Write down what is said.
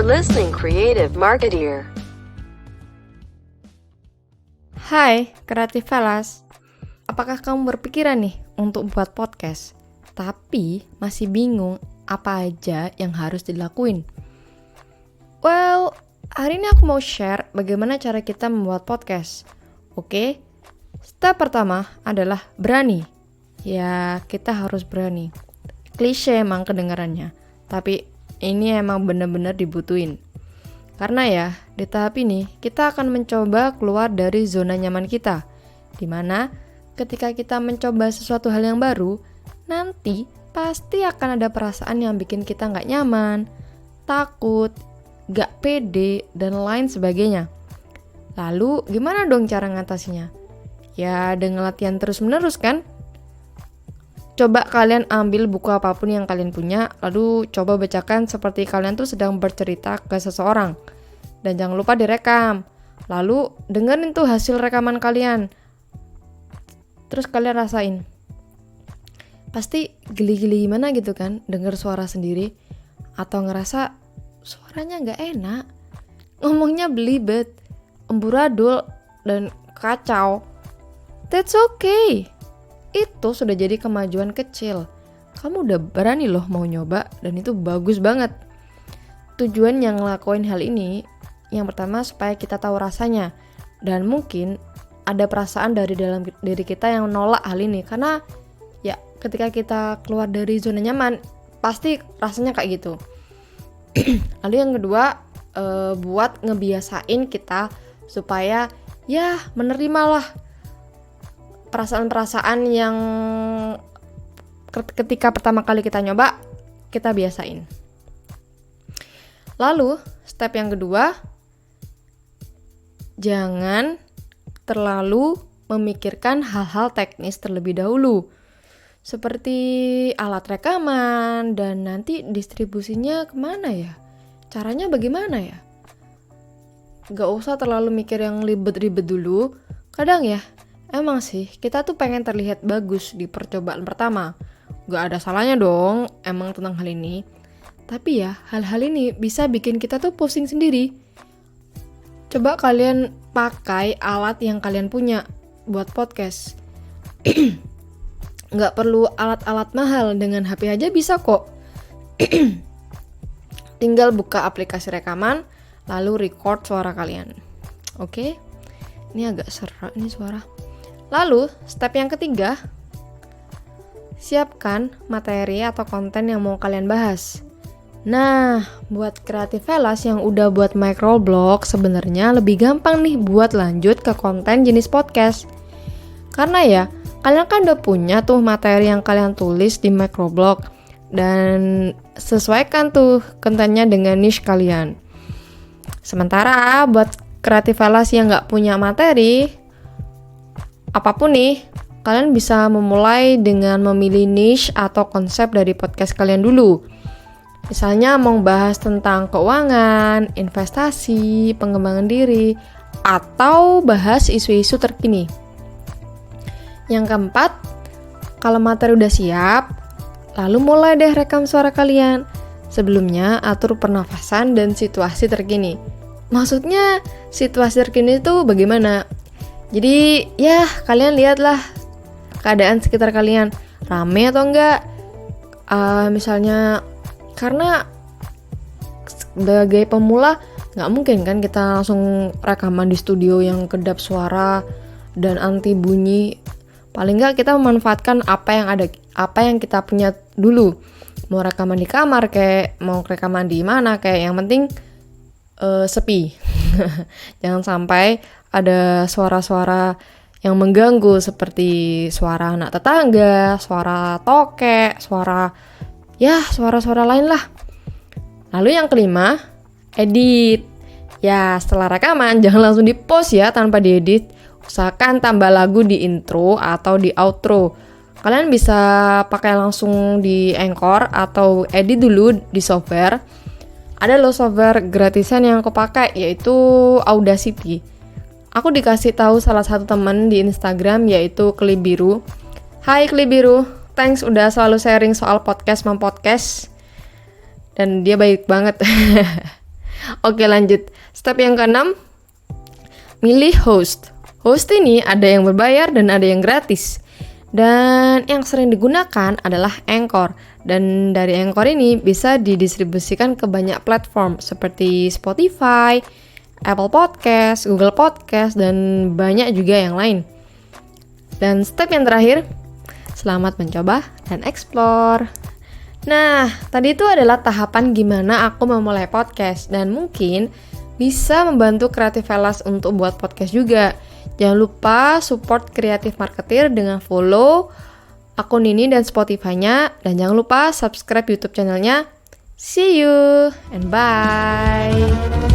You're listening Creative Marketeer. Hai, Creative Fellas. Apakah kamu berpikiran nih untuk buat podcast, tapi masih bingung apa aja yang harus dilakuin? Well, hari ini aku mau share bagaimana cara kita membuat podcast. Oke, step pertama adalah berani. Ya, kita harus berani. Klise emang kedengarannya, tapi ini emang benar-benar dibutuhin. Karena ya, di tahap ini kita akan mencoba keluar dari zona nyaman kita, dimana ketika kita mencoba sesuatu hal yang baru, nanti pasti akan ada perasaan yang bikin kita nggak nyaman, takut, nggak pede, dan lain sebagainya. Lalu gimana dong cara ngatasinya? Ya dengan latihan terus-menerus kan? Coba kalian ambil buku apapun yang kalian punya, lalu coba bacakan seperti kalian tuh sedang bercerita ke seseorang. Dan jangan lupa direkam. Lalu dengerin tuh hasil rekaman kalian. Terus kalian rasain. Pasti geli-geli gimana gitu kan, denger suara sendiri. Atau ngerasa suaranya gak enak. Ngomongnya belibet, amburadul, dan kacau. That's okay. Itu sudah jadi kemajuan kecil. Kamu udah berani loh mau nyoba, dan itu bagus banget. Tujuan yang ngelakuin hal ini, yang pertama supaya kita tahu rasanya, dan mungkin ada perasaan dari dalam diri kita yang menolak hal ini, karena ya ketika kita keluar dari zona nyaman, pasti rasanya kayak gitu. Lalu yang kedua, buat ngebiasain kita supaya ya menerimalah perasaan-perasaan yang ketika pertama kali kita nyoba, kita biasain. Lalu, step yang kedua, jangan terlalu memikirkan hal-hal teknis terlebih dahulu. Seperti alat rekaman, dan nanti distribusinya kemana ya? Caranya bagaimana ya? Gak usah terlalu mikir yang ribet-ribet dulu. Kadang ya, emang sih, kita tuh pengen terlihat bagus di percobaan pertama. Gak ada salahnya dong emang tentang hal ini. Tapi ya, hal-hal ini bisa bikin kita tuh pusing sendiri. Coba kalian pakai alat yang kalian punya buat podcast. Gak perlu alat-alat mahal, dengan HP aja bisa kok. Tinggal buka aplikasi rekaman, lalu record suara kalian. Oke? Ini agak serak nih suara. Lalu, step yang ketiga, siapkan materi atau konten yang mau kalian bahas. Nah, buat Creative Fellas yang udah buat microblog, sebenarnya lebih gampang nih buat lanjut ke konten jenis podcast. Karena ya, kalian kan udah punya tuh materi yang kalian tulis di microblog, dan sesuaikan tuh kontennya dengan niche kalian. Sementara buat Creative Fellas yang nggak punya materi, apapun nih, kalian bisa memulai dengan memilih niche atau konsep dari podcast kalian dulu. Misalnya mau bahas tentang keuangan, investasi, pengembangan diri, atau bahas isu-isu terkini. Yang keempat, kalau materi udah siap, lalu mulai deh rekam suara kalian. Sebelumnya atur pernafasan dan situasi terkini. Maksudnya situasi terkini itu bagaimana? Jadi ya kalian lihatlah keadaan sekitar kalian, rame atau enggak. Misalnya karena sebagai pemula nggak mungkin kan kita langsung rekaman di studio yang kedap suara dan anti bunyi. Paling nggak kita memanfaatkan apa yang kita punya dulu. Mau rekaman di kamar kayak, mau rekaman di mana kayak, yang penting sepi. Jangan sampai ada suara-suara yang mengganggu seperti suara anak tetangga, suara tokek, suara-suara lain lah. Lalu yang kelima, edit. Ya, setelah rekaman jangan langsung di-post ya tanpa diedit. Usahakan tambah lagu di intro atau di outro. Kalian bisa pakai langsung di Anchor atau edit dulu di software. Ada loh software gratisan yang aku pakai, yaitu Audacity. Aku dikasih tahu salah satu teman di Instagram, yaitu Klibiru. Hai Klibiru, thanks udah selalu sharing soal podcast. Dan dia baik banget. Oke, lanjut. Step yang keenam, milih host. Host ini ada yang berbayar dan ada yang gratis. Dan yang sering digunakan adalah Anchor. Dan dari Anchor ini bisa didistribusikan ke banyak platform seperti Spotify, Apple Podcast, Google Podcast, dan banyak juga yang lain. Dan step yang terakhir, selamat mencoba dan explore. Nah, tadi itu adalah tahapan gimana aku memulai podcast. Dan mungkin bisa membantu Creative Velas untuk buat podcast juga. Jangan lupa support Creative Marketer dengan follow akun ini dan Spotify-nya. Dan jangan lupa subscribe YouTube channelnya. See you and bye!